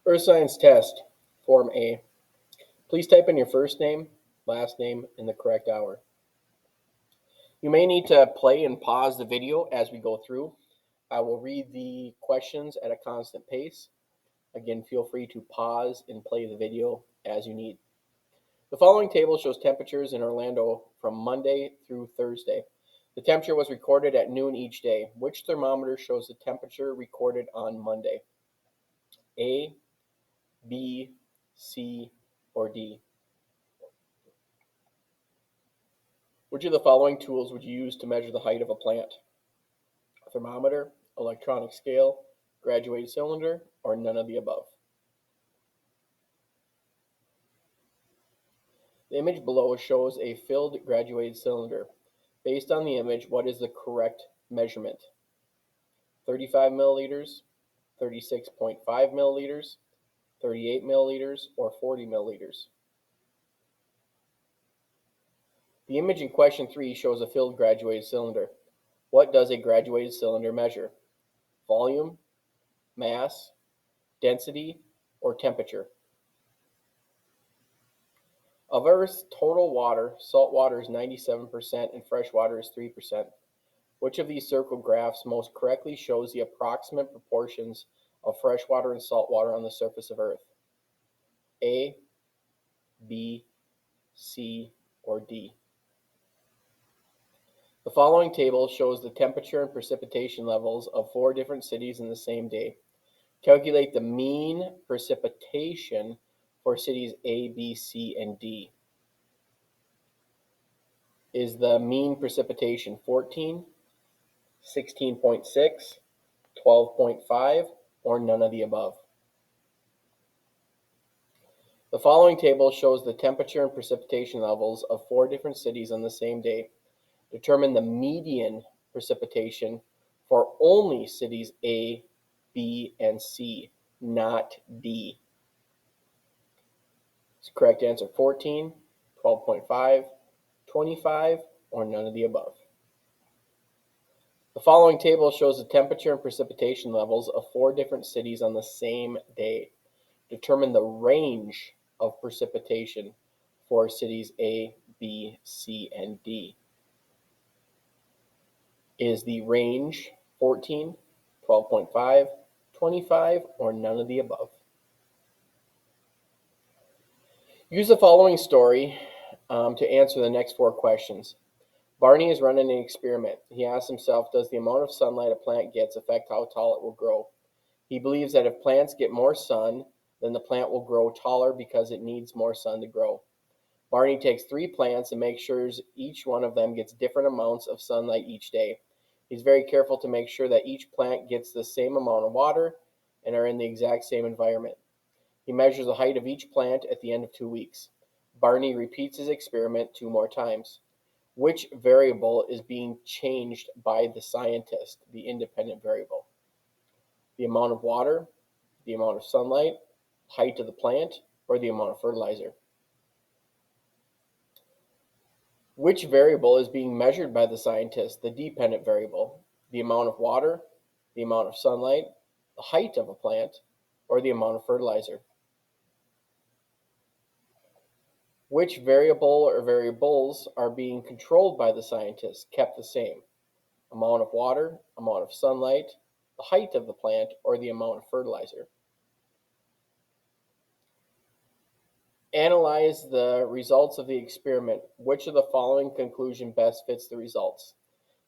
Earth Science Test, Form A. Please type in your first name, last name, and the correct hour. You may need to play and pause the video as we go through. I will read the questions at a constant pace. Again, feel free to pause and play the video as you need. The following table shows temperatures in Orlando from Monday through Thursday. The temperature was recorded at noon each day. Which thermometer shows the temperature recorded on Monday? A, B, C, or D? Which of the following tools would you use to measure the height of a plant? A thermometer, electronic scale, graduated cylinder, or none of the above? The image below shows a filled graduated cylinder. Based on the image, what is the correct measurement? 35 milliliters, 36.5 milliliters, 38 milliliters, or 40 milliliters? The image in question 3 shows a filled graduated cylinder. What does a graduated cylinder measure? Volume, mass, density, or temperature? Of Earth's total water, salt water is 97% and fresh water is 3%. Which of these circle graphs most correctly shows the approximate proportions of fresh water and salt water on the surface of Earth? A, B, C, or D? The following table shows the temperature and precipitation levels of 4 different cities in the same day. Calculate the mean precipitation for cities A, B, C, and D. Is the mean precipitation 14, 16.6, 12.5, or none of the above? The following table shows the temperature and precipitation levels of 4 different cities on the same day. Determine the median precipitation for only cities A, B, and C, not D. Is the correct answer 14, 12.5, 25, or none of the above? The following table shows the temperature and precipitation levels of 4 different cities on the same day. Determine the range of precipitation for cities A, B, C, and D. Is the range 14, 12.5, 25, or none of the above? Use the following story to answer the next 4 questions. Barney is running an experiment. He asks himself, does the amount of sunlight a plant gets affect how tall it will grow? He believes that if plants get more sun, then the plant will grow taller because it needs more sun to grow. Barney takes 3 plants and makes sure each one of them gets different amounts of sunlight each day. He's very careful to make sure that each plant gets the same amount of water and are in the exact same environment. He measures the height of each plant at the end of 2 weeks. Barney repeats his experiment 2 more times. Which variable is being changed by the scientist, the independent variable? The amount of water, the amount of sunlight, height of the plant, or the amount of fertilizer? Which variable is being measured by the scientist, the dependent variable? The amount of water, the amount of sunlight, the height of a plant, or the amount of fertilizer? Which variable or variables are being controlled by the scientist, kept the same? Amount of water, amount of sunlight, the height of the plant, or the amount of fertilizer? Analyze the results of the experiment. Which of the following conclusion best fits the results?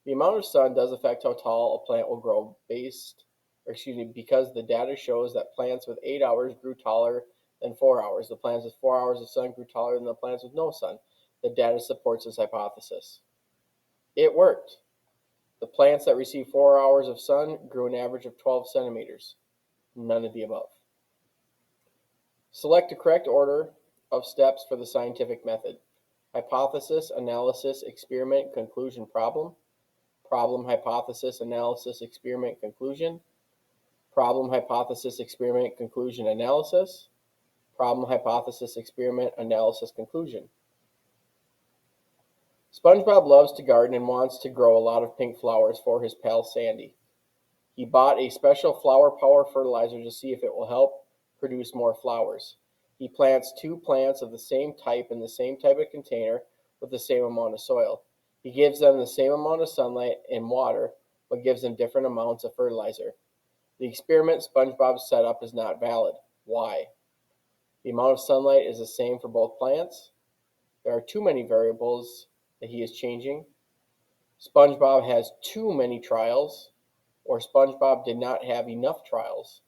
The amount of sun does affect how tall a plant will grow because the data shows that plants with 8 hours grew taller than 4 hours. The plants with 4 hours of sun grew taller than the plants with no sun. The data supports this hypothesis. It worked. The plants that received 4 hours of sun grew an average of 12 centimeters. None of the above. Select the correct order of steps for the scientific method. Hypothesis, analysis, experiment, conclusion, problem. Problem, hypothesis, analysis, experiment, conclusion. Problem, hypothesis, experiment, conclusion, analysis. Problem, hypothesis, experiment, analysis, conclusion. SpongeBob loves to garden and wants to grow a lot of pink flowers for his pal Sandy. He bought a special flower power fertilizer to see if it will help produce more flowers. He plants two plants of the same type in the same type of container with the same amount of soil. He gives them the same amount of sunlight and water, but gives them different amounts of fertilizer. The experiment SpongeBob set up is not valid. Why? The amount of sunlight is the same for both plants. There are too many variables that he is changing. SpongeBob has too many trials, or SpongeBob did not have enough trials.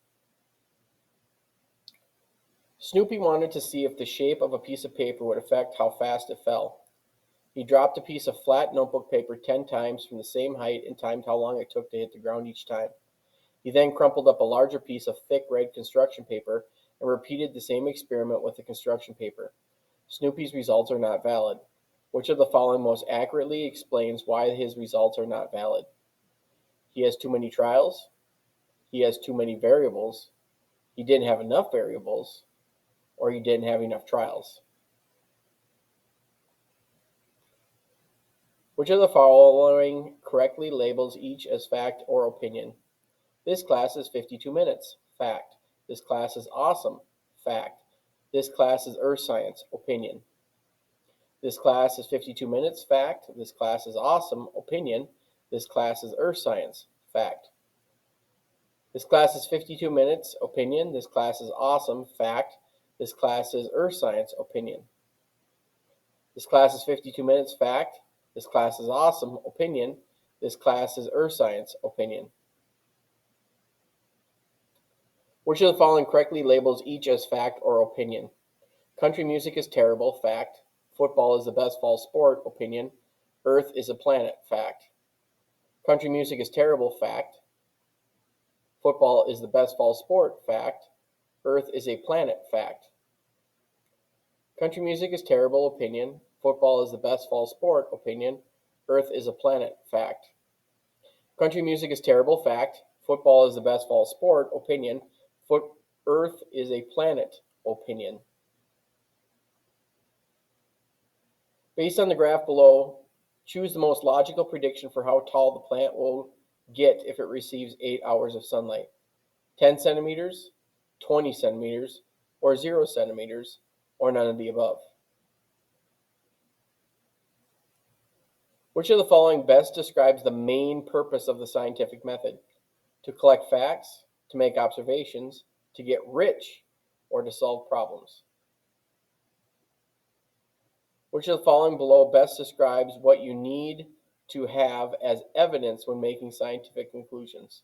Snoopy wanted to see if the shape of a piece of paper would affect how fast it fell. He dropped a piece of flat notebook paper 10 times from the same height and timed how long it took to hit the ground each time. He then crumpled up a larger piece of thick red construction paper and repeated the same experiment with the construction paper. Snoopy's results are not valid. Which of the following most accurately explains why his results are not valid? He has too many trials. He has too many variables. He didn't have enough variables. Or he didn't have enough trials. Which of the following correctly labels each as fact or opinion? This class is 52 minutes. Fact. This class is awesome. Fact. This class is earth science. Opinion. This class is 52 minutes. Fact. This class is awesome. Opinion. This class is earth science. Fact. This class is 52 minutes. Opinion. This class is awesome. Fact. This class is earth science. Opinion. This class is 52 minutes. Fact. This class is awesome. Opinion. This class is earth science. Opinion. Which of the following correctly labels each as fact or opinion? Country music is terrible. Fact. Football is the best fall sport. Opinion. Earth is a planet. Fact. Country music is terrible. Fact. Football is the best fall sport. Fact. Earth is a planet. Fact. Country music is terrible. Opinion. Football is the best fall sport. Opinion. Earth is a planet. Fact. Country music is terrible. Fact. Football is the best fall sport. Opinion. Earth is a planet. Opinion. Based on the graph below, choose the most logical prediction for how tall the plant will get if it receives 8 hours of sunlight. 10 centimeters, 20 centimeters, or 0 centimeters, or none of the above. Which of the following best describes the main purpose of the scientific method? To collect facts, to make observations, to get rich, or to solve problems? Which of the following below best describes what you need to have as evidence when making scientific conclusions?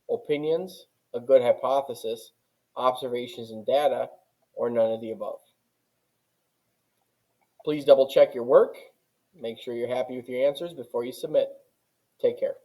Opinions, a good hypothesis, observations and data, or none of the above? Please double check your work. Make sure you're happy with your answers before you submit. Take care.